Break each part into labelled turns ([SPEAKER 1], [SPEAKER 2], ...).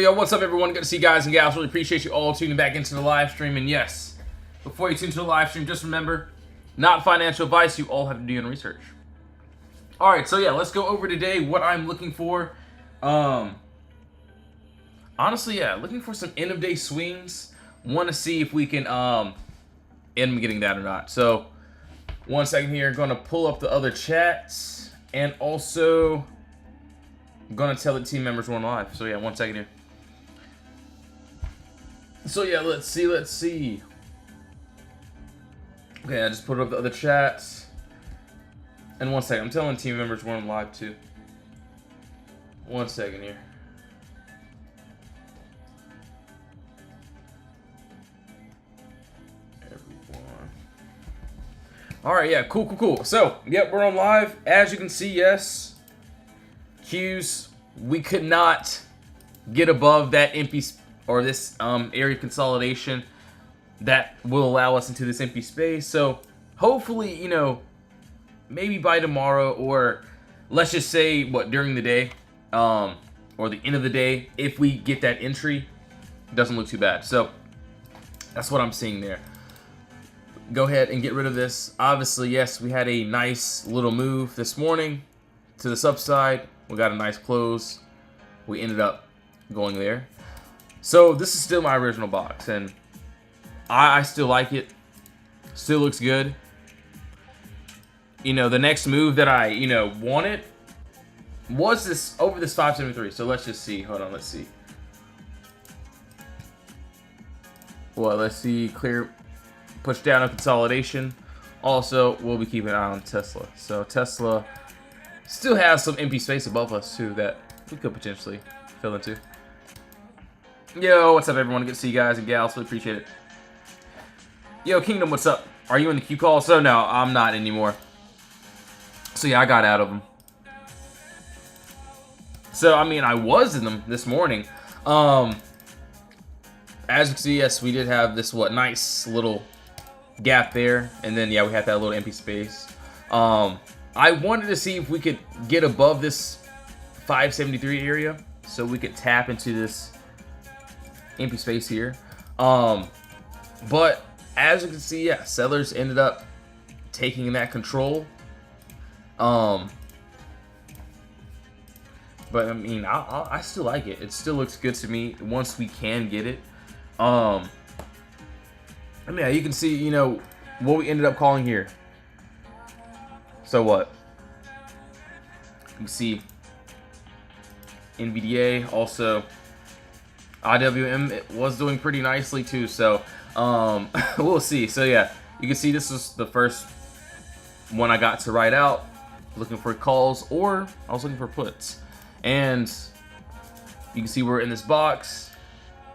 [SPEAKER 1] Yo, what's up, everyone? Good to see you guys and gals. Really appreciate you all tuning back into the live stream. And yes, before you tune into the live stream, just remember, not financial advice. You all have to do your own research. All right, so yeah, let's go over today what I'm looking for. Honestly, yeah, looking for some end of day swings. Want to see if we can end up getting that or not. So, one second here. Going to pull up the other chats and also I'm gonna tell the team members we're on live. So yeah, one second here. So yeah, let's see. Okay, I just put up the other chats. And one second, I'm telling team members we're on live too. One second here. Everyone. Alright, yeah, cool. So, yep, we're on live. As you can see, yes. Qs, we could not get above that empty or this area consolidation that will allow us into this empty space. So hopefully, you know, maybe by tomorrow, or let's just say during the day or the end of the day, if we get that entry, it doesn't look too bad. So that's what I'm seeing there. Go ahead and get rid of this. Obviously, yes, we had a nice little move this morning to the upside. We got a nice close. We ended up going there. So this is still my original box, and I still like it. Still looks good. You know, the next move that I, wanted was this over this 573. So let's just see. Hold on, let's see. Well, let's see. Clear, push down a consolidation. Also, we'll be keeping an eye on Tesla. So Tesla still has some empty space above us too that we could potentially fill into. Yo, what's up, everyone? Good to see you guys and gals. Really appreciate it. Yo, Kingdom, what's up? Are you in the Q call? So no, I'm not anymore. So yeah, I got out of them. So I mean, I was in them this morning. As you can see, yes, we did have this nice little gap there, and then yeah, we had that little empty space. I wanted to see if we could get above this 573 area so we could tap into this empty space here. But as you can see, yeah, sellers ended up taking that control. But I mean, I still like it. It still looks good to me once we can get it. I mean, yeah, you can see, what we ended up calling here. So what? You can see NVDA, also IWM, it was doing pretty nicely too. So we'll see. So yeah, you can see this was the first one I got to write out, looking for calls, or I was looking for puts. And you can see we're in this box.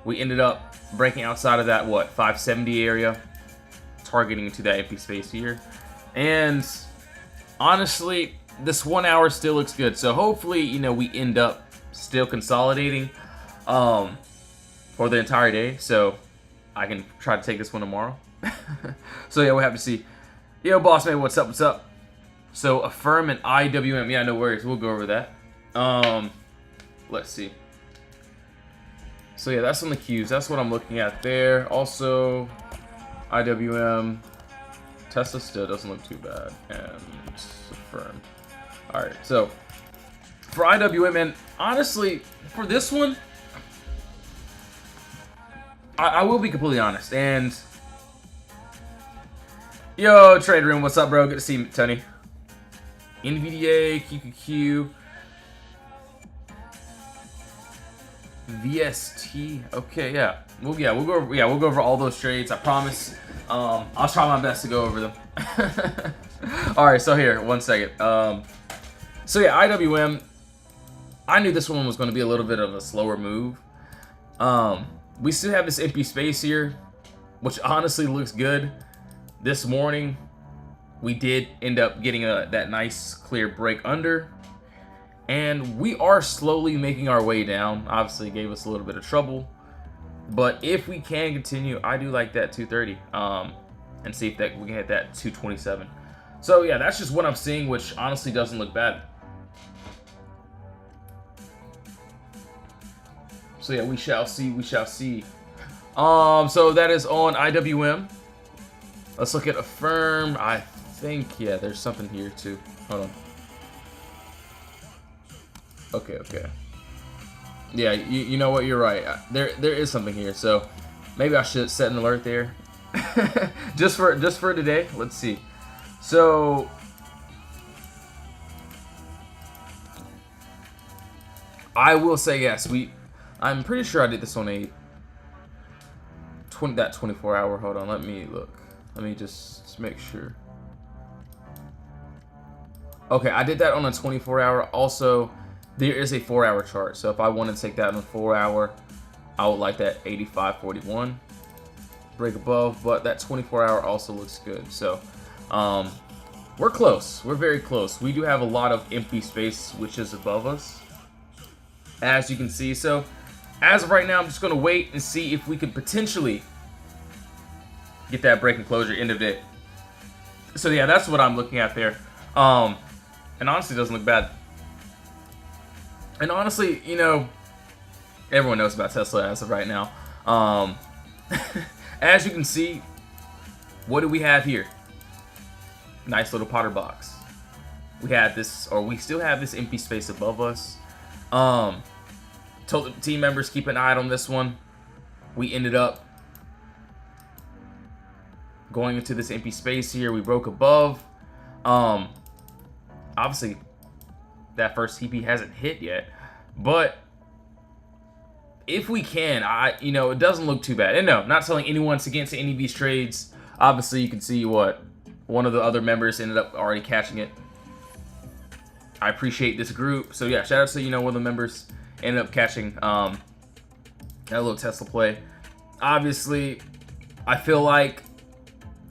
[SPEAKER 1] We ended up breaking outside of that 570 area, targeting into that empty space here. And honestly, this 1 hour still looks good. So hopefully, we end up still consolidating for the entire day. So I can try to take this one tomorrow. So yeah, we'll have to see. Yo, boss man, what's up? So Affirm and IWM. Yeah, no worries. We'll go over that. Let's see. So yeah, that's on the Qs. That's what I'm looking at there. Also, IWM. Tesla still doesn't look too bad. And Affirm. Alright, so for IWM, and honestly, for this one, I will be completely honest. And yo, Trade Room, what's up, bro? Good to see you, Tony. NVDA, QQQ, VST. Okay, yeah. We'll go over all those trades. I promise. I'll try my best to go over them. All right, so here, one second. So yeah, IWM. I knew this one was going to be a little bit of a slower move. We still have this empty space here, which honestly looks good. This morning, we did end up getting that nice clear break under. And we are slowly making our way down. Obviously, it gave us a little bit of trouble. But if we can continue, I do like that 230. And see if we can hit that 227. So yeah, that's just what I'm seeing, which honestly doesn't look bad. So yeah, we shall see. We shall see. So that is on IWM. Let's look at Affirm. I think, yeah, there's something here too. Hold on. Okay, okay. Yeah, you know what? You're right. There is something here. So maybe I should set an alert there. just for today. Let's see. So I will say yes. I'm pretty sure I did this on a 24 hour. Hold on. Let me look. Let me just make sure. Okay, I did that on a 24 hour. Also, there is a 4 hour chart. So if I want to take that on a 4 hour, I would like that 85.41 break above. But that 24 hour also looks good. So we're close. We're very close. We do have a lot of empty space which is above us, as you can see. So as of right now, I'm just going to wait and see if we could potentially get that break and closure end of it. So yeah, that's what I'm looking at there. And honestly, it doesn't look bad. And honestly, you know, everyone knows about Tesla as of right now. As you can see, what do we have here? Nice little Potter box. We had this, or we still have this empty space above us. Told the team members keep an eye on this one. We ended up going into this empty space here. We broke above. Obviously, that first TP hasn't hit yet, but if we can, you know, it doesn't look too bad. And no, not telling anyone to get into any of these trades. Obviously, you can see what one of the other members ended up already catching it. I appreciate this group. So yeah, shout out to, you know, one of the members ended up catching that little Tesla play. Obviously, I feel like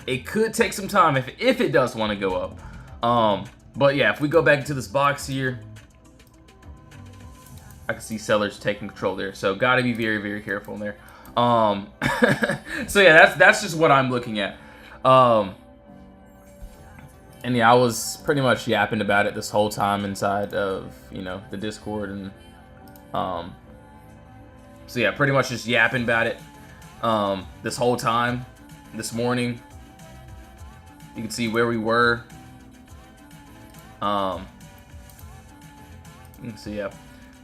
[SPEAKER 1] it could take some time if it does want to go up. But yeah, if we go back into this box here, I can see sellers taking control there. So got to be very, very careful in there. So yeah, that's just what I'm looking at. And yeah, I was pretty much yapping about it this whole time inside of, you know, the Discord. And so yeah, pretty much just yapping about it this whole time. This morning, you can see where we were. So yeah,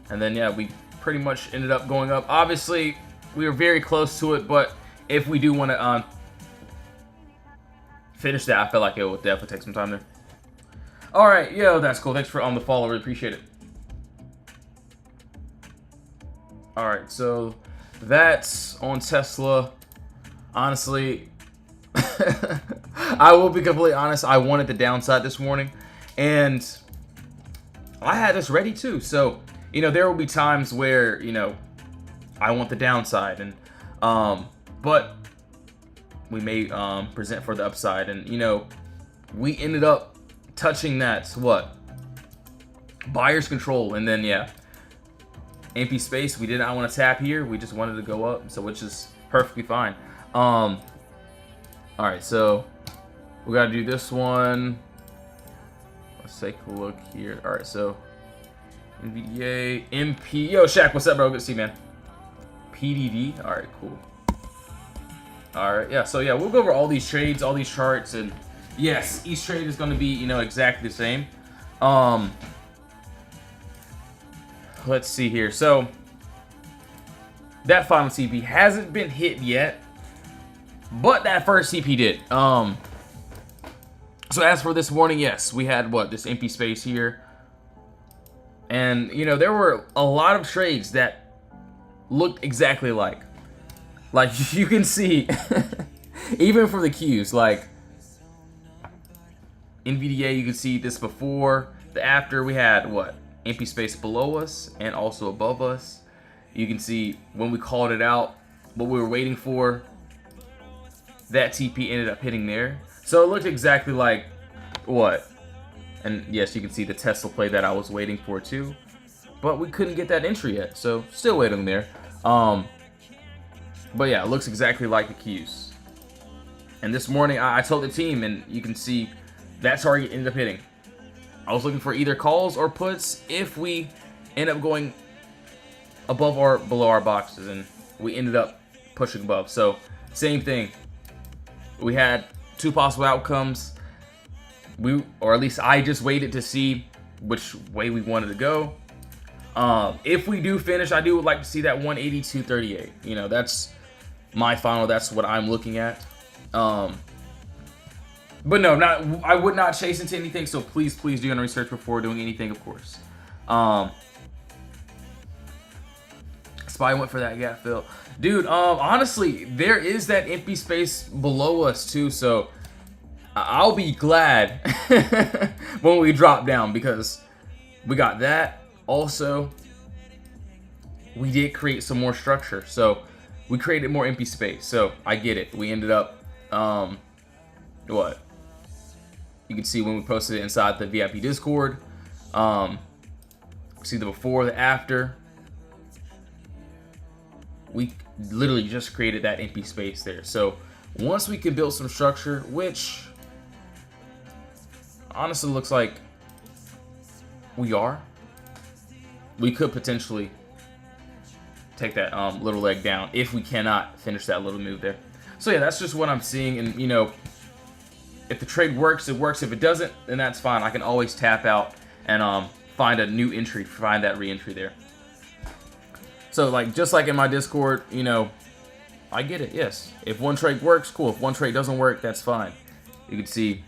[SPEAKER 1] and then yeah, we pretty much ended up going up. Obviously, we were very close to it, but if we do want to finish that, I feel like it will definitely take some time there. All right, yo, that's cool. Thanks for the follow. Really appreciate it. All right, so that's on Tesla. Honestly, I will be completely honest. I wanted the downside this morning, and I had this ready too. So, you know, there will be times where, you know, I want the downside, and but we may present for the upside, and you know, we ended up touching that buyer's control, and then yeah, empty space. We did not want to tap here. We just wanted to go up, so which is perfectly fine. All right, so we got to do this one. Let's take a look here. All right, so NVDA, MP. Yo, Shaq, what's up, bro? Good to see you, man. PDD. All right, cool. All right, yeah. So yeah, we'll go over all these trades, all these charts, and yes, each trade is going to be, you know, exactly the same. Let's see here. So that final TP hasn't been hit yet, but that first TP did. So as for this morning, yes, we had this empty space here, and you know, there were a lot of trades that looked exactly like you can see, even for the Qs, like NVDA, you can see this before, the after. We had empty space below us and also above us. You can see when we called it out, what we were waiting for, that TP ended up hitting there. So it looked exactly like and yes, you can see the Tesla play that I was waiting for too, but we couldn't get that entry yet, so still waiting there. But yeah, it looks exactly like the Qs. And this morning, I told the team, and you can see that target ended up hitting. I was looking for either calls or puts if we end up going above or below our boxes, and we ended up pushing above. So same thing. We had two possible outcomes. Or at least I just waited to see which way we wanted to go. If we do finish, I would like to see that 182.38. You know, that's my final. That's what I'm looking at. But no, I would not chase into anything. So please do your research before doing anything, of course. Spy went for that gap fill. Dude, honestly, there is that empty space below us too, so I'll be glad when we drop down, because we got that. Also, we did create some more structure, so we created more empty space. So I get it. We ended up, what? You can see when we posted it inside the VIP Discord. See the before, the after. We literally just created that empty space there. So once we can build some structure, which honestly looks like we could potentially take that little leg down if we cannot finish that little move there. So yeah, that's just what I'm seeing. And you know, if the trade works, it works. If it doesn't, then that's fine. I can always tap out and find a new entry, find that re-entry there. So like, just like in my Discord, you know, I get it, yes. If one trade works, cool. If one trade doesn't work, that's fine. You can see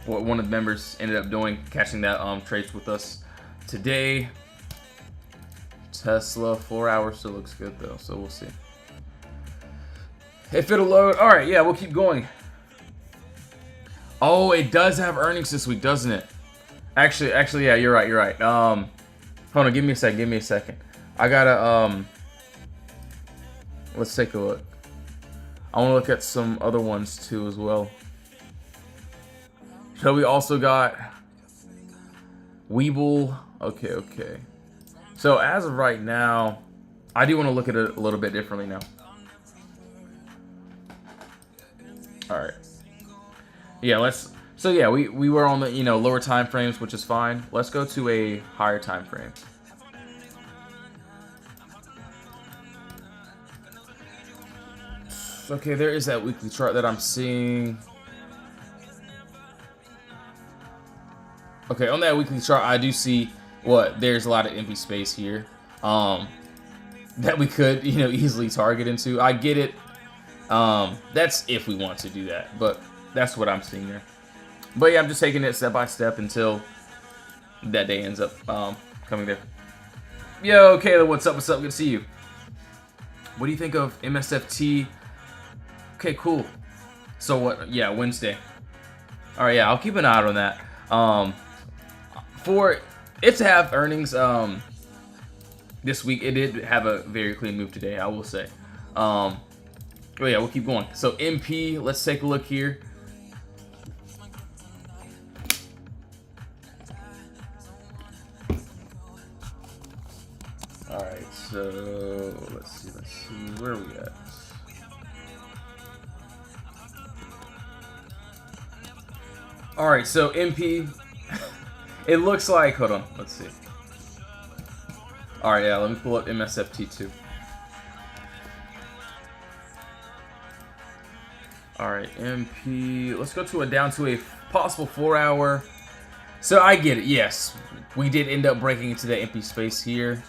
[SPEAKER 1] what one of the members ended up doing, catching that trades with us today. Tesla, 4 hours still looks good though, so we'll see. If it'll load, all right, yeah, we'll keep going. Oh, it does have earnings this week, doesn't it? Actually, yeah, you're right. Hold on, give me a second. I gotta, let's take a look. I want to look at some other ones too as well. So we also got Weeble. Okay. So as of right now, I do want to look at it a little bit differently now. All right. Yeah, so yeah, we were on the, you know, lower time frames, which is fine. Let's go to a higher time frame. Okay, there is that weekly chart that I'm seeing. Okay, on that weekly chart, I do see there's a lot of empty space here that we could, you know, easily target into. I get it. That's if we want to do that, but that's what I'm seeing there. But yeah, I'm just taking it step by step until that day ends up coming there. Yo, Kayla, what's up? Good to see you. What do you think of MSFT? Okay, cool. So what? Yeah, Wednesday. All right, yeah, I'll keep an eye out on that. For it to have earnings this week, it did have a very clean move today, I will say. But yeah, we'll keep going. So MP, let's take a look here. All right, so let's see, where are we at? All right, so MP, it looks like, hold on, let's see. All right, yeah, let me pull up MSFT2. All right, MP, let's go to down to a possible 4 hour. So I get it, yes, we did end up breaking into that empty space here.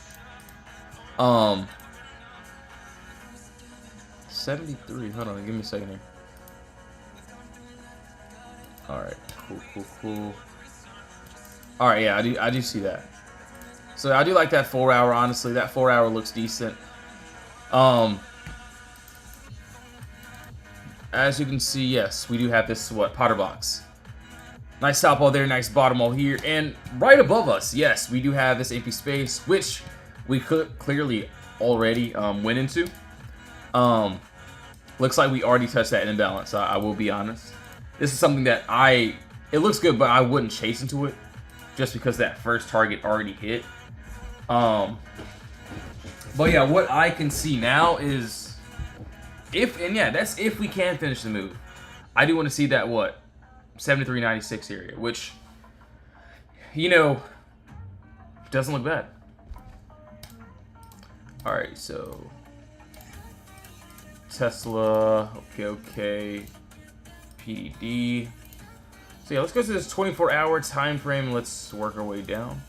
[SPEAKER 1] 73, hold on, give me a second here. All right, cool. All right, yeah, I do see that. So I do like that 4 hour, honestly. That 4 hour looks decent. As you can see, yes, we do have this, POTTERBOX. Nice top wall there, nice bottom wall here. And right above us, yes, we do have this empty space, which we could clearly already went into. Looks like we already touched that imbalance, I will be honest. This is something that it looks good, but I wouldn't chase into it just because that first target already hit. But yeah, what I can see now is that's if we can finish the move. I do want to see that 73.96 area, which, you know, doesn't look bad. All right, so Tesla, okay, PDD. So yeah, let's go to this 24-hour time frame. Let's work our way down.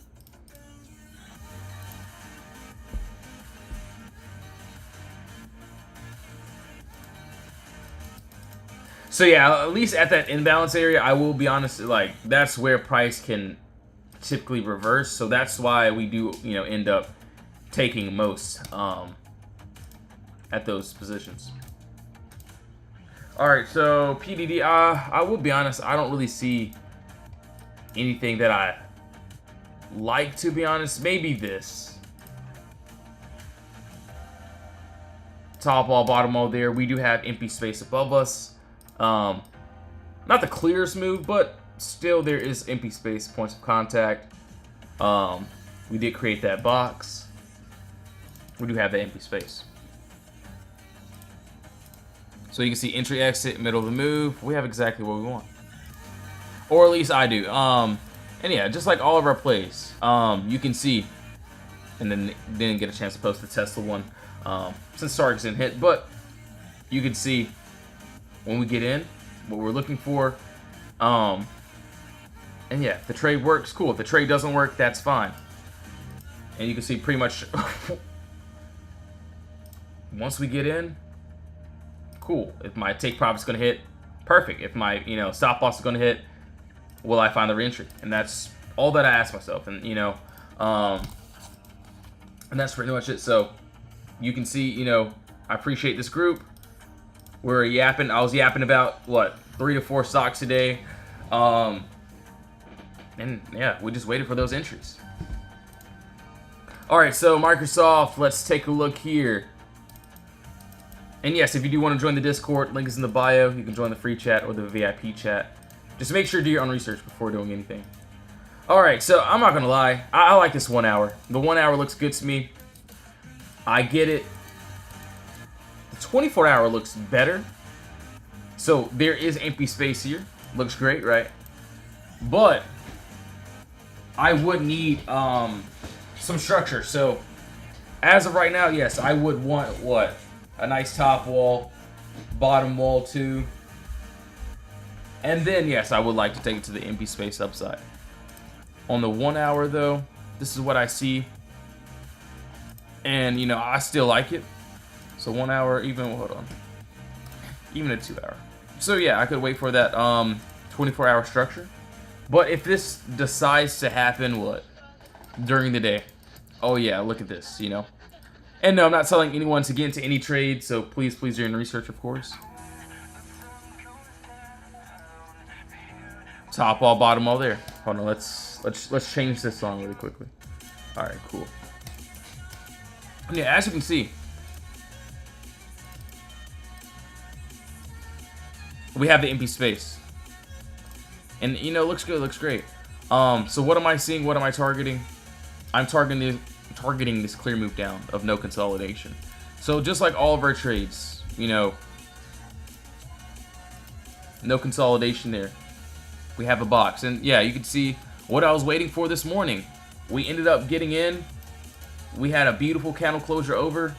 [SPEAKER 1] So yeah, at least at that imbalance area, I will be honest, like that's where price can typically reverse. So that's why we do, you know, end up taking most at those positions. All right, so PDD, I will be honest, I don't really see anything that I like, to be honest. Maybe this. Top wall, bottom wall there. We do have empty space above us. Not the clearest move, but still there is empty space, points of contact. We did create that box. We do have that empty space. So you can see entry, exit, middle of the move. We have exactly what we want. Or at least I do. And yeah, just like all of our plays, you can see, and then didn't get a chance to post the Tesla one since Starks didn't hit, but you can see when we get in what we're looking for. And yeah, if the trade works, cool. If the trade doesn't work, that's fine. And you can see pretty much once we get in, cool. If my take profit's gonna hit, perfect. If my, you know, stop loss is gonna hit, will I find the reentry? And that's all that I ask myself. And you know, and that's pretty much it. So you can see, you know, I appreciate this group. We're yapping. I was yapping about what, 3 to 4 stocks today. And yeah, we just waited for those entries. All right, so Microsoft, let's take a look here. And yes, if you do want to join the Discord, link is in the bio. You can join the free chat or the VIP chat. Just make sure to do your own research before doing anything. All right, so I'm not gonna lie, I like this 1 hour. The 1 hour looks good to me. I get it. The 24-hour looks better. So there is empty space here. Looks great, right? But I would need some structure. So as of right now, yes, I would want what? A nice top wall, bottom wall too. And then, yes, I would like to take it to the empty space upside. On the 1 hour, though, this is what I see. And, you know, I still like it. So 1 hour, even, hold on. Even a 2 hour. So, yeah, I could wait for that 24-hour structure. But if this decides to happen, what? During the day. Oh, yeah, look at this, you know. And no, I'm not telling anyone to get into any trade, so please do your research, of course. Top wall, bottom wall there. Hold on, let's change this song really quickly. All right, cool. Yeah, as you can see, we have the empty space, and you know, looks good, looks great. So what am I seeing? What am I targeting? I'm targeting this clear move down of no consolidation. So just like all of our trades, you know, no consolidation there. We have a box, and yeah, you can see what I was waiting for this morning. We ended up getting in. We had a beautiful candle closure over.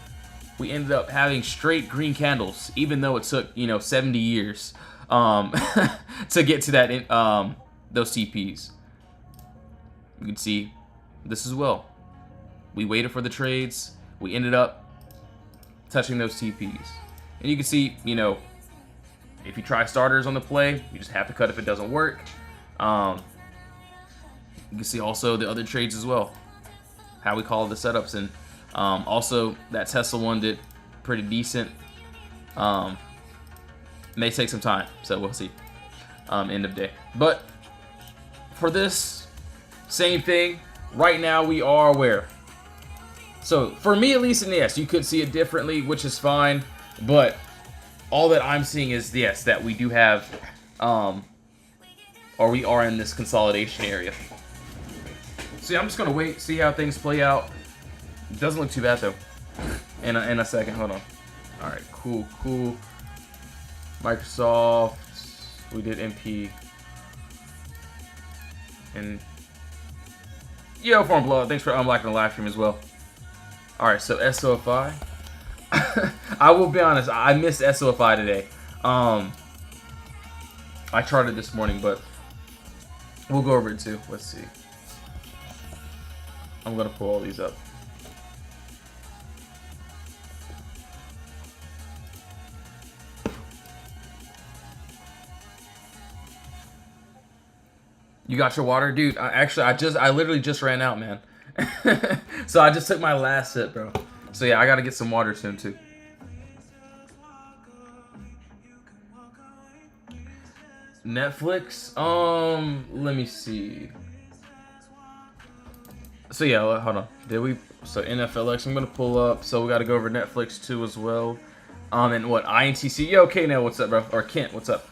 [SPEAKER 1] We ended up having straight green candles, even though it took, you know, 70 years to get to that those TPs. You can see this as well. We waited for the trades. We ended up touching those TPs. And you can see, you know, if you try starters on the play, you just have to cut if it doesn't work. You can see also the other trades as well, how we call the setups. And also that Tesla one did pretty decent. May take some time, so we'll see. End of day. But for this, same thing. Right now we are where? So for me at least, and yes, you could see it differently, which is fine. But all that I'm seeing is, yes, that we do have, or we are in this consolidation area. So yeah, I'm just gonna wait, see how things play out. It doesn't look too bad though. In a second, hold on. All right, cool. Microsoft, we did MP, and yo, Form Blood, thanks for unlocking the live stream as well. All right, so SOFI. I will be honest, I missed SOFI today. I charted this morning, but we'll go over it too. Let's see. I'm gonna pull all these up. You got your water, dude? I literally just ran out, man. So I just took my last sip, bro. So yeah, I gotta get some water soon too. Netflix. Let me see. So yeah, hold on. So NFLX, I'm gonna pull up. So we gotta go over Netflix too as well. And what INTC? Yo, okay, now what's up, bro? Or Kent, what's up?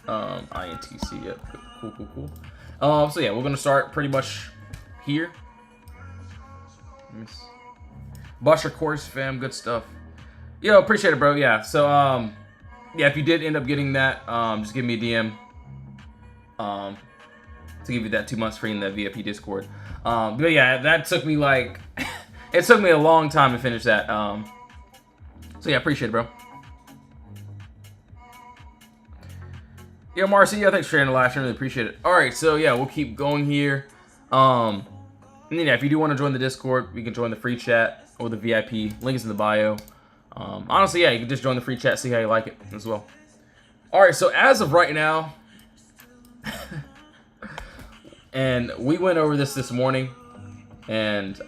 [SPEAKER 1] INTC. Yep. Cool. So yeah, we're gonna start pretty much here. Bust your course, fam. Good stuff. Yo, appreciate it, bro. Yeah. So yeah, if you did end up getting that, just give me a DM. To give you that 2 months free in the VIP Discord. But yeah, that took me like it took me a long time to finish that. So yeah, appreciate it, bro. Yeah, Marcy, yeah, thanks for sharing the live stream. Really appreciate it. All right, so yeah, we'll keep going here. And yeah, if you do want to join the Discord, you can join the free chat or the VIP. Link is in the bio. Honestly, yeah, you can just join the free chat, see how you like it as well. All right, so as of right now, and we went over this morning, and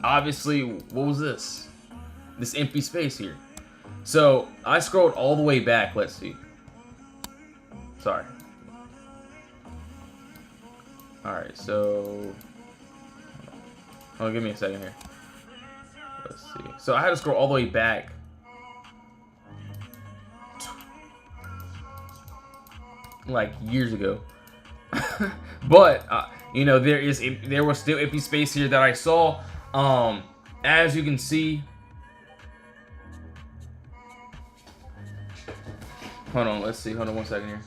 [SPEAKER 1] obviously, what was this? This empty space here. So I scrolled all the way back. Let's see. Sorry. All right, so give me a second here. Let's see. So I had to scroll all the way back. Like years ago. But you know, there was still empty space here that I saw. As you can see. Hold on, let's see. Hold on 1 second here.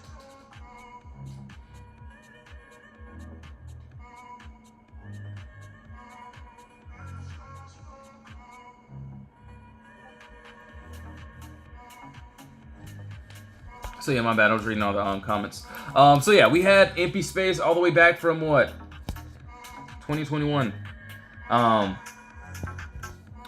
[SPEAKER 1] So yeah, my bad. I was reading all the comments. So yeah, we had empty space all the way back from what? 2021.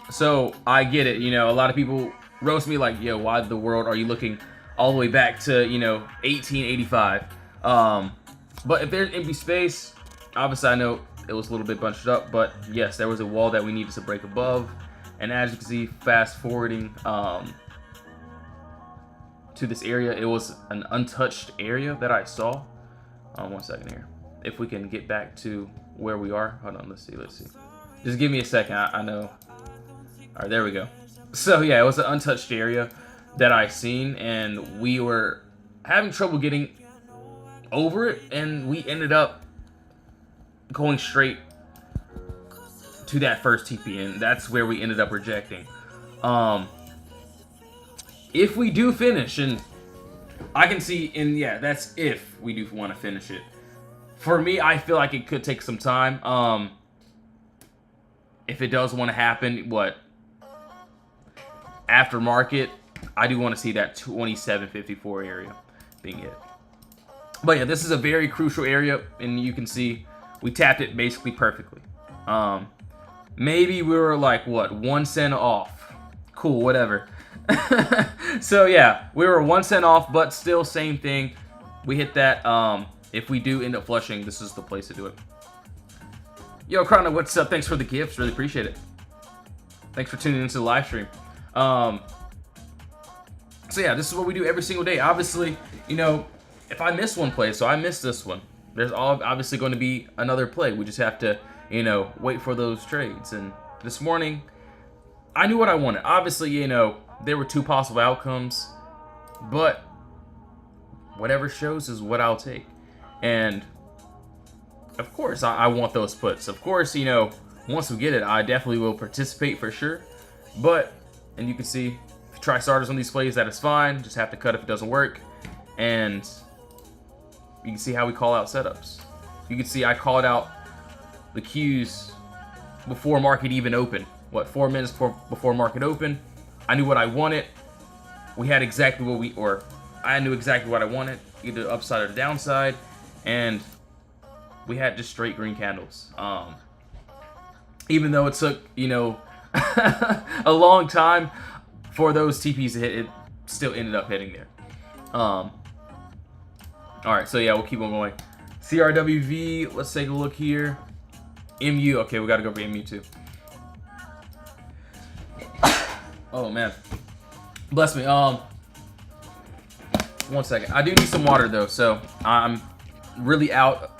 [SPEAKER 1] So I get it. You know, a lot of people roast me like, yo, why the world are you looking all the way back to, you know, 1885? But if there's empty space, obviously I know it was a little bit bunched up, but yes, there was a wall that we needed to break above. And as you can see, fast forwarding to this area, it was an untouched area that I saw. 1 second here. If we can get back to where we are. Hold on, let's see. Just give me a second. I know. All right, there we go. So yeah, it was an untouched area that I seen, and we were having trouble getting over it, and we ended up going straight to that first TP, and that's where we ended up rejecting. If we do finish, and I can see, and yeah, that's if we do want to finish it. For me, I feel like it could take some time. If it does want to happen, after market, I do want to see that 2754 area being it. But yeah, this is a very crucial area, and you can see we tapped it basically perfectly. Maybe we were like, what, 1 cent off. Cool, whatever. So yeah, we were 1 cent off, but still same thing. We hit that. If we do end up flushing, this is the place to do it. Yo, Chrono, what's up? Thanks for the gifts. Really appreciate it. Thanks for tuning into the live stream. So yeah, this is what we do every single day. Obviously, you know, if I miss one play, so I missed this one, there's obviously going to be another play. We just have to, you know, wait for those trades. And this morning, I knew what I wanted. Obviously, you know, there were 2 possible outcomes, but whatever shows is what I'll take. And of course, I want those puts. Of course, you know, once we get it, I definitely will participate for sure. But, and you can see, if you try starters on these plays, that is fine. Just have to cut if it doesn't work. And you can see how we call out setups. You can see I called out the Qs before market even opened. What, 4 minutes before market opened? I knew what I wanted. We had exactly what I knew exactly what I wanted, either upside or the downside, and we had just straight green candles. Even though it took, you know, a long time for those TPs to hit, it still ended up hitting there. All right, so yeah, we'll keep on going. CRWV, let's take a look here. MU, okay, we gotta go for MU too. Oh man, bless me. 1 second. I do need some water though, so I'm really out.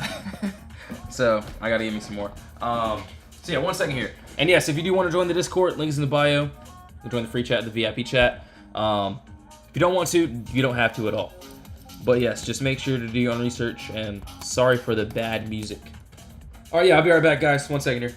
[SPEAKER 1] So I gotta give me some more. So yeah, 1 second here. And yes, if you do want to join the Discord, links in the bio. You'll join the free chat, the VIP chat. If you don't want to, you don't have to at all. But yes, just make sure to do your own research, and sorry for the bad music. All right, yeah, I'll be right back, guys. 1 second here.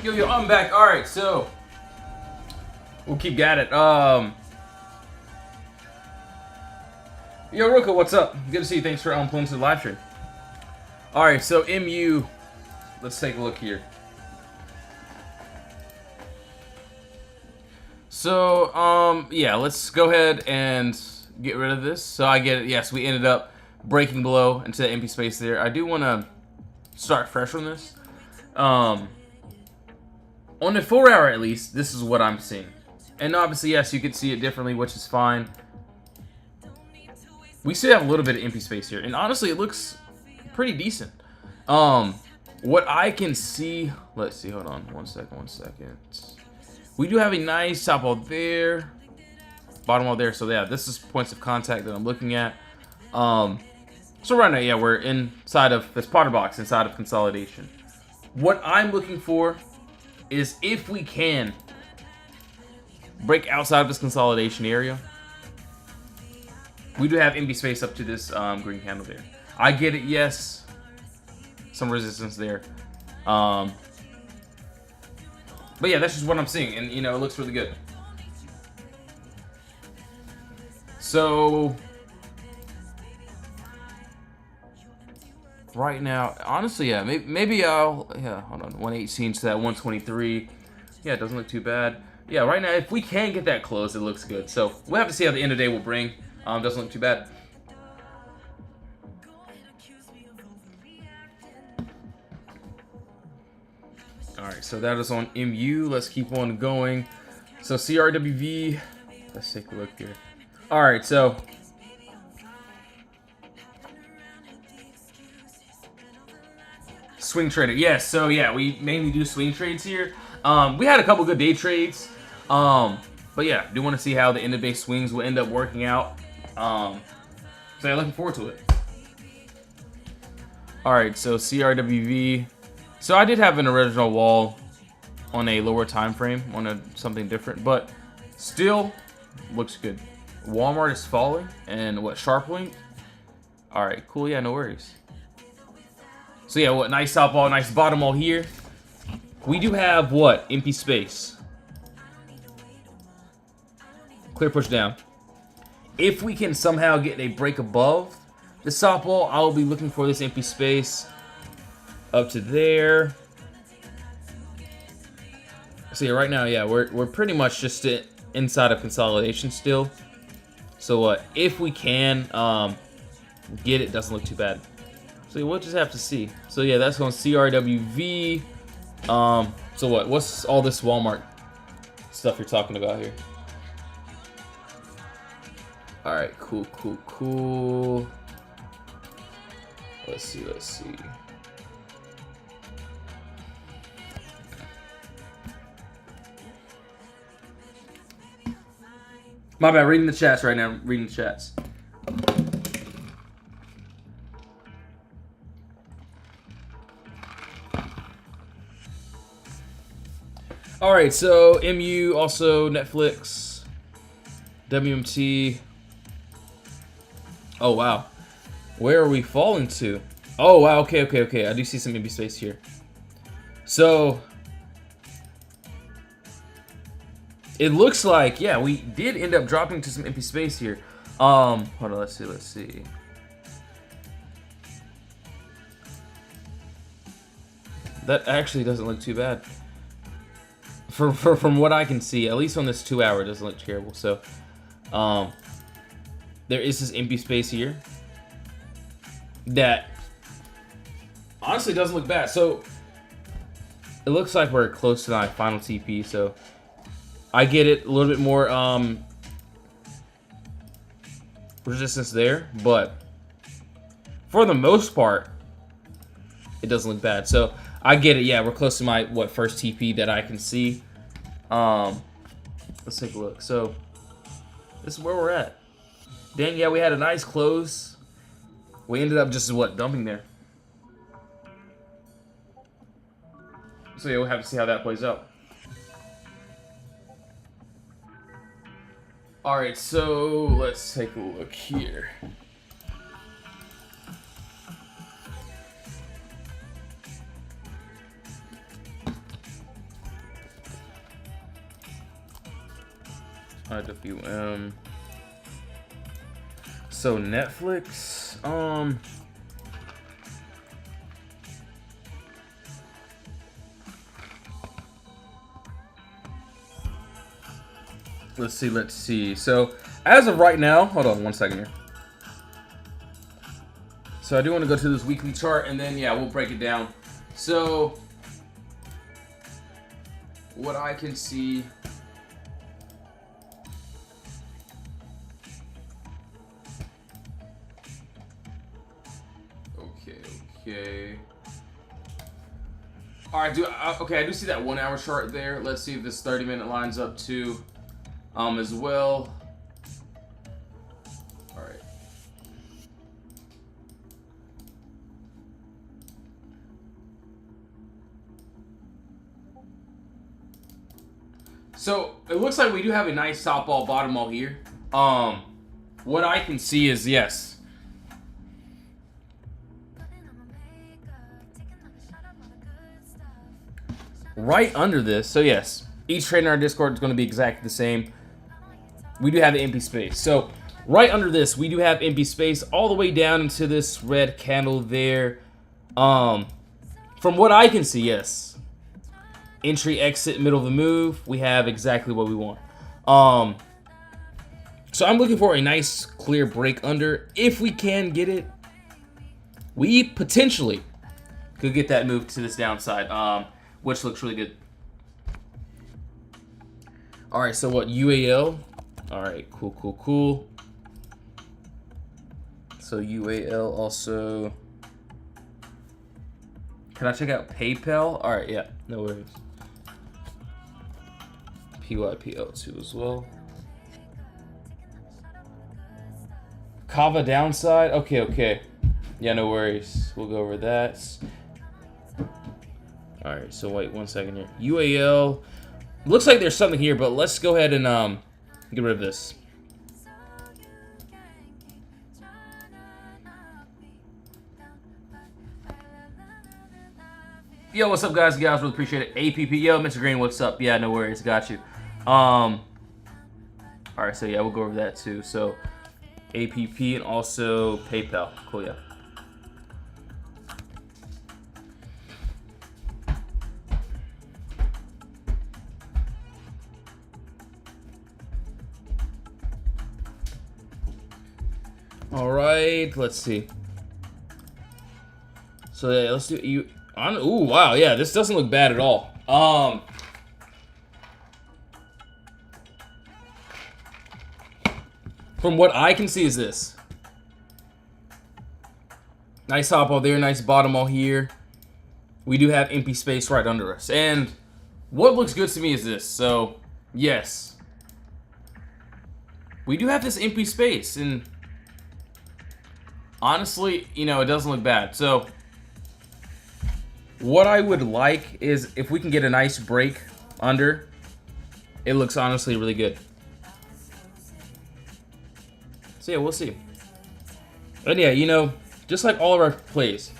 [SPEAKER 1] Yo, I'm back. All right, so we'll keep at it. Yo, Ruka, what's up? Good to see you. Thanks for pulling to the live stream. All right, so MU, let's take a look here. So, yeah, let's go ahead and get rid of this. So I get it. Yes, we ended up breaking below into the empty space there. I do want to start fresh on this. On the 4 hour at least, this is what I'm seeing. And obviously, yes, you can see it differently, which is fine. We still have a little bit of empty space here. And honestly, it looks pretty decent. What I can see, let's see, hold on, 1 second. We do have a nice top wall there, bottom wall there. So yeah, this is points of contact that I'm looking at. So right now, yeah, we're inside of this POTTERBOX, inside of consolidation. What I'm looking for is if we can break outside of this consolidation area. We do have empty space up to this green candle there. I get it, yes. some resistance there. But yeah, that's just what I'm seeing, and you know, it looks really good. So right now, honestly, yeah, maybe I'll, yeah, hold on, 118 to that 123. Yeah, it doesn't look too bad. Yeah, right now, if we can get that close, it looks good. So we'll have to see how the end of the day will bring. Doesn't look too bad. All right, so that is on MU. Let's keep on going. So CRWV, let's take a look here. All right, so swing trader. Yes, so yeah, we mainly do swing trades here. We had a couple good day trades. But yeah, do want to see how the end of day swings will end up working out. So yeah, looking forward to it. All right, so CRWV. So I did have an original wall on a lower time frame, on something different, but still looks good. Walmart is falling, and what, sharp link? All right, cool. Yeah, no worries. So yeah, what, nice top wall, nice bottom wall here. We do have what, empty space. Clear push down. If we can somehow get a break above the stop wall, I will be looking for this empty space up to there. So yeah, right now, yeah, we're pretty much just inside of consolidation still. So what, if we can get it, doesn't look too bad. So we'll just have to see. So yeah, that's going CRWV. So what's all this Walmart stuff you're talking about here? All right, cool. Let's see. My bad, reading the chats right now. Reading the chats. All right, so MU, also Netflix, WMT. Oh, wow. Where are we falling to? Oh, wow, okay. I do see some empty space here. So it looks like, yeah, we did end up dropping to some empty space here. Hold on, let's see. That actually doesn't look too bad. From what I can see, at least on this 2 hour, it doesn't look terrible. So, there is this empty space here that honestly doesn't look bad. So, it looks like we're close to my final TP. So, I get it, a little bit more resistance there, but for the most part, it doesn't look bad. So, I get it. Yeah, we're close to my first TP that I can see. Let's take a look. So this is where we're at. Then yeah, we had a nice close. We ended up just dumping there. So yeah, we'll have to see how that plays out. All right, so let's take a look here. IWM. So Netflix, let's see. So as of right now, hold on one second here. So I do want to go to this weekly chart, and then yeah, we'll break it down. So what I can see. Okay. All right, I do see that 1 hour chart there. Let's see if this 30-minute lines up too, as well. All right. So it looks like we do have a nice top wall, bottom wall here. What I can see is yes. right under this, so yes, each trade in our Discord is going to be exactly the same. We do have empty space. So right under this, we do have empty space all the way down into this red candle there. From what I can see, yes. Entry, exit, middle of the move, we have exactly what we want. So I'm looking for a nice clear break under. If we can get it, we potentially could get that move to this downside, which looks really good. All right, so what, UAL? All right, cool. So UAL also. Can I check out PayPal? All right, yeah, no worries. PYPL2 as well. Kava downside. Okay. Yeah, no worries. We'll go over that. All right, so wait 1 second here. UAL. Looks like there's something here, but let's go ahead and get rid of this. Yo, what's up, guys? Really appreciate it. APP. Yo, Mr. Green, what's up? Yeah, no worries. Got you. All right, so yeah, we'll go over that too. So APP and also PayPal. Cool, yeah. All right, let's see. So yeah, let's do you. Ooh, wow, yeah, this doesn't look bad at all. From what I can see is this. Nice top all there, nice bottom all here. We do have empty space right under us. And what looks good to me is this. So, yes. We do have this empty space, and honestly, you know, it doesn't look bad. So what I would like is if we can get a nice break under, it looks honestly really good. So yeah, we'll see. And yeah, you know, just like all of our plays.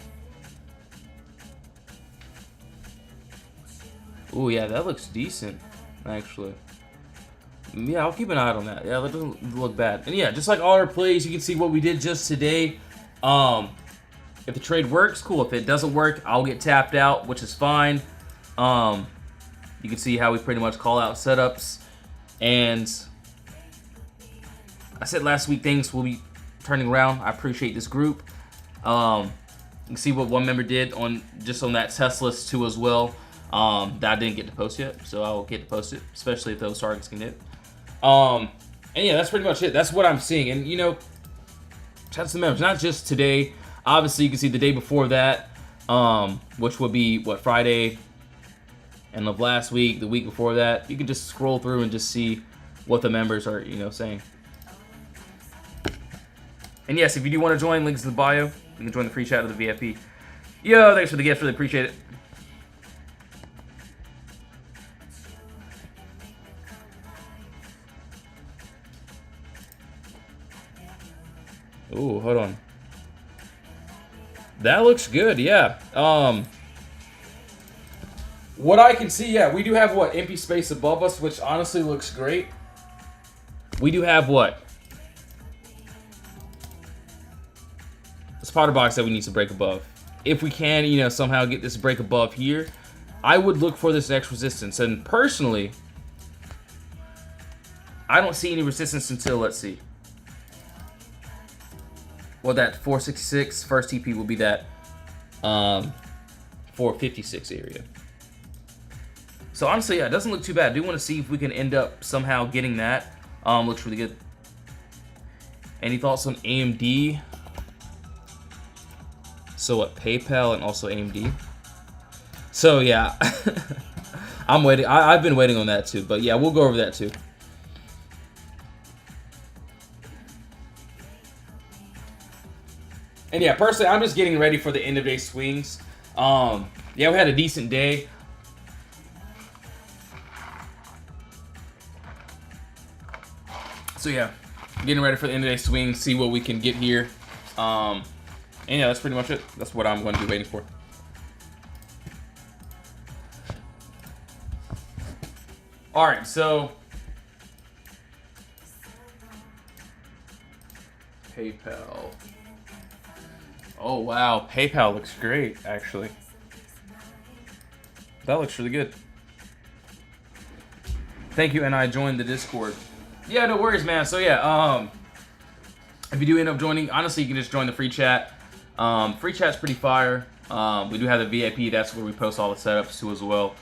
[SPEAKER 1] Ooh, yeah, that looks decent, actually. Yeah, I'll keep an eye on that. Yeah, that doesn't look bad. And yeah, just like all our plays, you can see what we did just today. If the trade works, cool. If it doesn't work, I'll get tapped out, which is fine. You can see how we pretty much call out setups. And I said last week things will be turning around. I appreciate this group. You can see what one member did on that test list too as well. That I didn't get to post yet, so I'll get to post it, especially if those targets can hit. And yeah, that's pretty much it. That's what I'm seeing. And you know, shout out to the members, not just today. Obviously, you can see the day before that, which would be what, Friday, and of last week, the week before that. You can just scroll through and just see what the members are, you know, saying. And yes, if you do want to join, links in the bio. You can join the free chat of the VFP. Yo, thanks for the gift. Really appreciate it. Ooh, hold on. That looks good, yeah. What I can see, yeah, we do have what, empty space above us, which honestly looks great. We do have what? This POTTERBOX that we need to break above. If we can, you know, somehow get this break above here, I would look for this next resistance. And personally, I don't see any resistance until, let's see. Well, that 466 first TP will be that 456 area. So honestly, yeah, it doesn't look too bad. I do want to see if we can end up somehow getting that. Looks really good. Any thoughts on AMD? So what, PayPal and also AMD? So yeah, I'm waiting. I've been waiting on that too. But yeah, we'll go over that too. And yeah, personally, I'm just getting ready for the end of day swings. Yeah, we had a decent day. So yeah, getting ready for the end of day swings, see what we can get here. And yeah, that's pretty much it. That's what I'm going to be waiting for. All right, so PayPal. Oh wow, PayPal looks great actually. That looks really good. Thank you, and I joined the Discord. Yeah, no worries, man. So yeah, if you do end up joining, honestly, you can just join the free chat. Free chat's pretty fire. We do have the VIP. That's where we post all the setups to as well.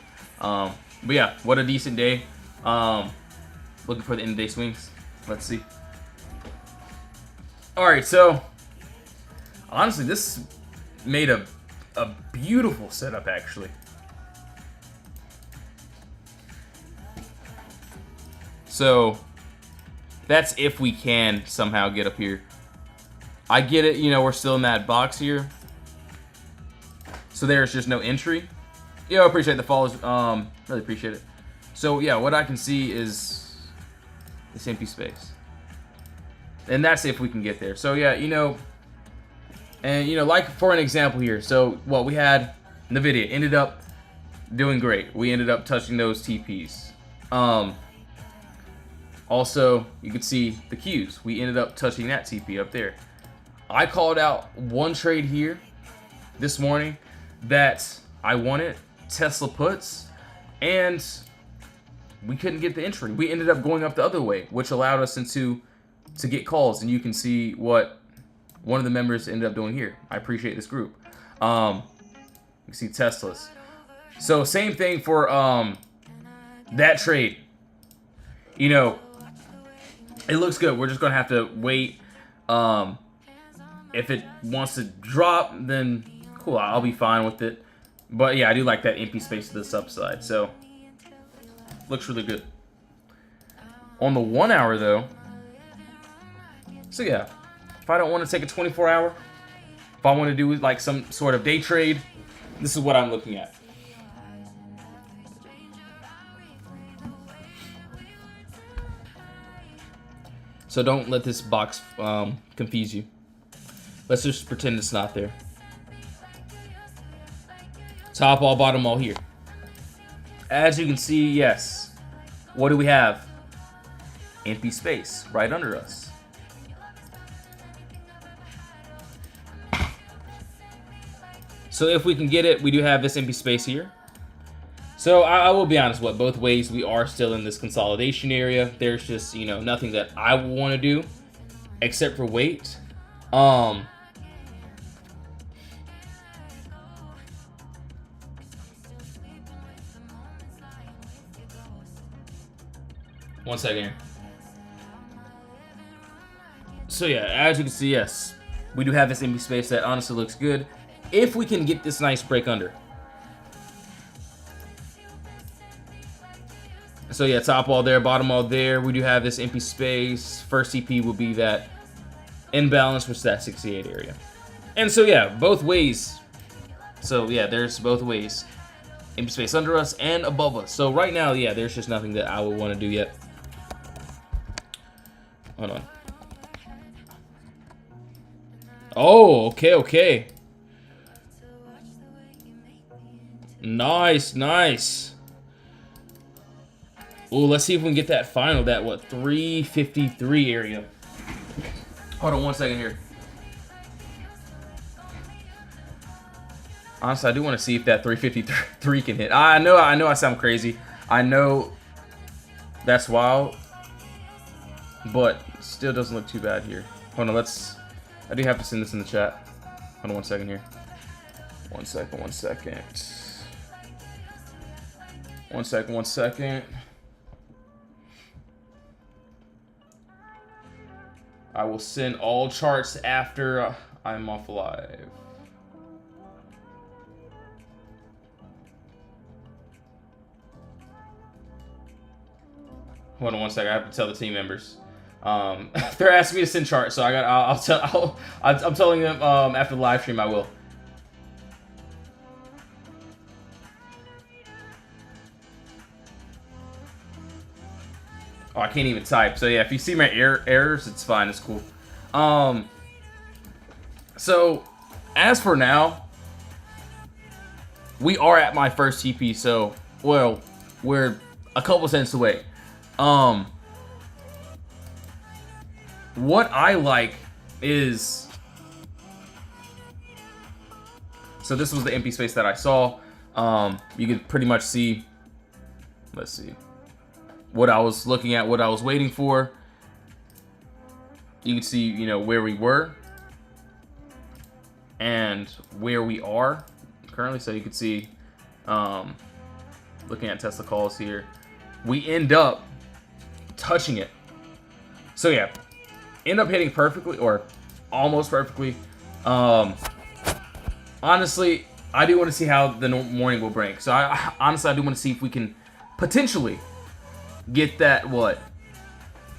[SPEAKER 1] But yeah, what a decent day. Looking for the end of day swings. Let's see. All right, so honestly, this made a beautiful setup actually. So that's if we can somehow get up here. I get it, you know, we're still in that box here. So there's just no entry. Yeah, I appreciate the follows. Really appreciate it. So yeah, what I can see is this empty space. And that's if we can get there. So yeah, you know, and you know, like for an example here. So what we had in the video ended up doing great. We ended up touching those TPs. Also, you can see the Qs. We ended up touching that TP up there. I called out one trade here this morning that I wanted, Tesla puts, and we couldn't get the entry. We ended up going up the other way, which allowed us to get calls, and you can see what one of the members ended up doing here. I appreciate this group. You can see Teslas. So same thing for that trade. You know, it looks good. We're just gonna have to wait. If it wants to drop, then cool, I'll be fine with it. But yeah, I do like that empty space to this upside. So looks really good. On the 1 hour though. So yeah, if I don't want to take a 24-hour, if I want to do like some sort of day trade, this is what I'm looking at. So don't let this box confuse you. Let's just pretend it's not there. Top all, bottom all here. As you can see, yes. What do we have? Empty space right under us. So if we can get it, we do have this empty space here. So I will be honest, both ways we are still in this consolidation area. There's just, you know, nothing that I want to do except for wait. One second here. So yeah, as you can see, yes, we do have this empty space that honestly looks good. If we can get this nice break under. So yeah, top all there, bottom all there. We do have this empty space. First TP will be that imbalance, which is that 68 area. And so yeah, both ways. So yeah, there's both ways. Empty space under us and above us. So right now, yeah, there's just nothing that I would want to do yet. Hold on. Oh, okay. Nice. Oh, let's see if we can get that final, that what, 353 area. Hold on 1 second here. Honestly, I do want to see if that 353 can hit. I know I sound crazy. I know that's wild, but still doesn't look too bad here. Hold on, I do have to send this in the chat. Hold on 1 second here. 1 second. 1 second. I will send all charts after I'm off live. Hold on 1 second. I have to tell the team members. They're asking me to send charts, so I'm telling them after the live stream I will. Oh, I can't even type. So yeah, if you see my errors, it's fine. It's cool. So as for now, we are at my first TP. So well, we're a couple cents away. What I like is, so this was the empty space that I saw. You could pretty much see, let's see, what I was looking at, what I was waiting for. You can see, you know, where we were and where we are currently. So you can see, looking at Tesla calls here, we end up touching it. So yeah, end up hitting perfectly, or almost perfectly. Honestly, I do want to see how the morning will break. So honestly, I do want to see if we can potentially get that, what,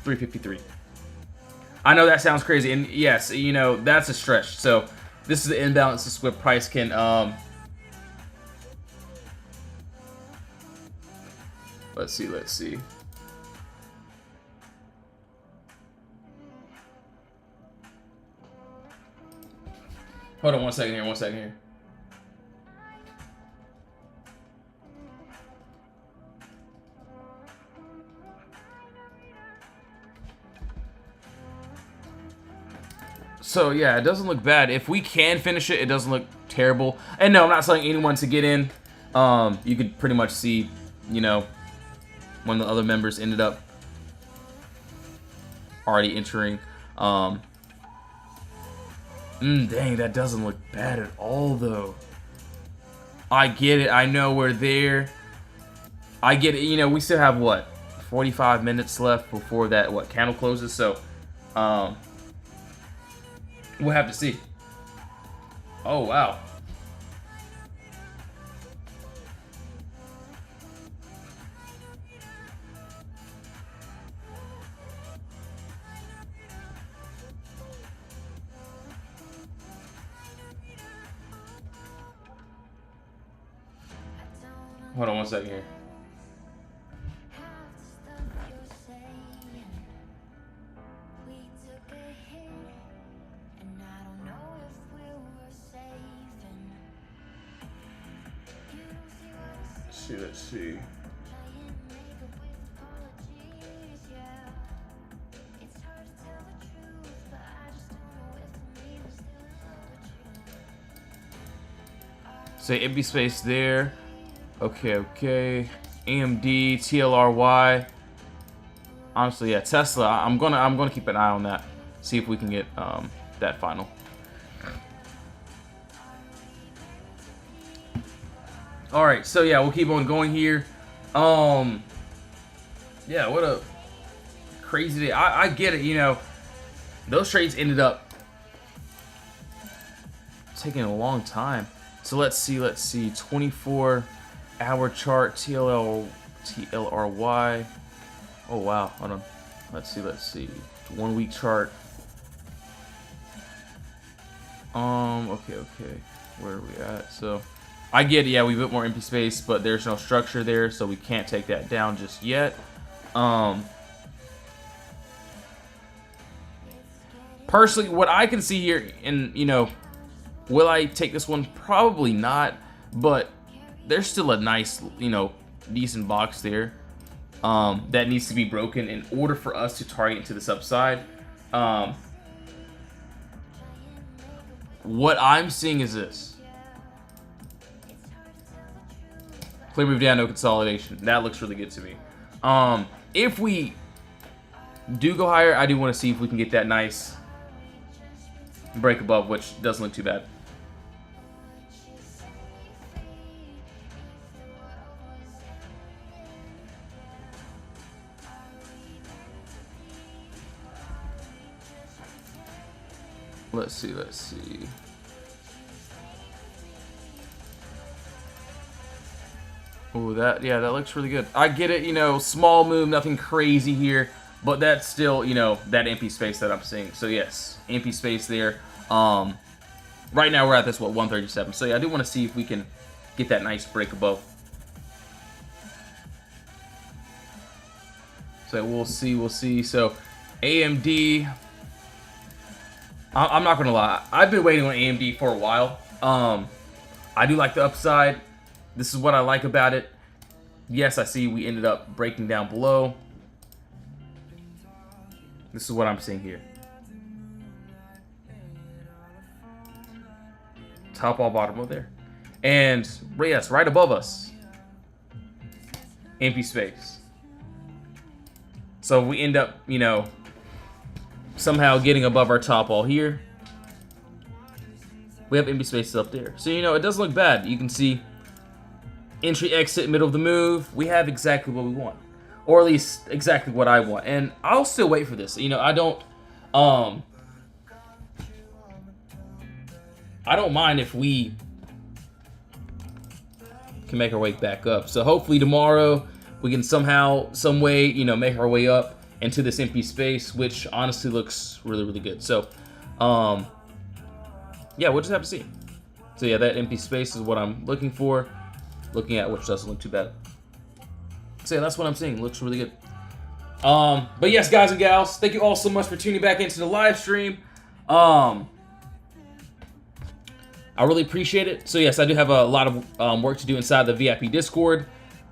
[SPEAKER 1] 353. I know that sounds crazy, and yes, you know, that's a stretch. So this is the imbalance of what price can let's see. Hold on one second here. So yeah, it doesn't look bad. If we can finish it, it doesn't look terrible. And no, I'm not telling anyone to get in. You could pretty much see, you know, one of the other members ended up already entering. Dang, that doesn't look bad at all, though. I get it. I know we're there. I get it. You know, we still have, what, 45 minutes left before that, what, candle closes? So, we'll have to see. Oh, wow. Hold on one second here. Let's see. Say empty space there. Okay. AMD, TLRY. Honestly, yeah, Tesla. I'm gonna keep an eye on that. See if we can get that final. All right, so yeah, we'll keep on going here. Yeah, what a crazy day. I get it, you know. Those trades ended up taking a long time. So let's see. 24-hour chart, TLRY. Oh wow, hold on. Let's see. 1 week chart. Okay. Where are we at? So I get it, yeah, we built more empty space, but there's no structure there, so we can't take that down just yet. Personally, what I can see here, and you know, will I take this one? Probably not, but there's still a nice, you know, decent box there that needs to be broken in order for us to target into this upside. What I'm seeing is this. Clear move down, no consolidation. That looks really good to me. If we do go higher, I do want to see if we can get that nice break above, which doesn't look too bad. Let's see. Oh, that looks really good. I get it, you know, small move, nothing crazy here, but that's still, you know, that empty space that I'm seeing. So yes, empty space there. Right now we're at this, what, 137. So yeah, I do want to see if we can get that nice break above. So we'll see. So AMD, I'm not gonna lie, I've been waiting on AMD for a while. I do like the upside. This is what I like about it. Yes, I see we ended up breaking down below. This is what I'm seeing here. Top all bottom of there. And yes, right above us. Empty space. So we end up, you know, somehow getting above our top all here. We have empty spaces up there. So, you know, it doesn't look bad. You can see entry, exit, middle of the move. We have exactly what we want. Or at least exactly what I want. And I'll still wait for this. You know, I don't mind if we can make our way back up. So hopefully tomorrow we can somehow, some way, you know, make our way up into this empty space, which honestly looks really, really good. So, yeah, we'll just have to see. So yeah, that empty space is what I'm looking for. Looking at, which doesn't look too bad. So yeah, that's what I'm seeing. Looks really good. But yes, guys and gals, thank you all so much for tuning back into the live stream. I really appreciate it. So yes, I do have a lot of work to do inside the VIP Discord.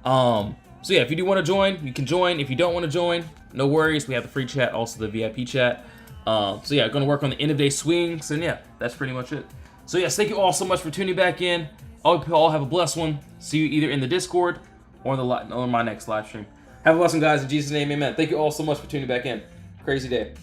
[SPEAKER 1] So yeah, if you do want to join, you can join. If you don't want to join, no worries. We have the free chat, also the VIP chat. So yeah, going to work on the end of day swings, and yeah, that's pretty much it. So yes, thank you all so much for tuning back in. I hope you all have a blessed one. See you either in the Discord or on my next live stream. Have a blessed one, guys. In Jesus' name, amen. Thank you all so much for tuning back in. Crazy day.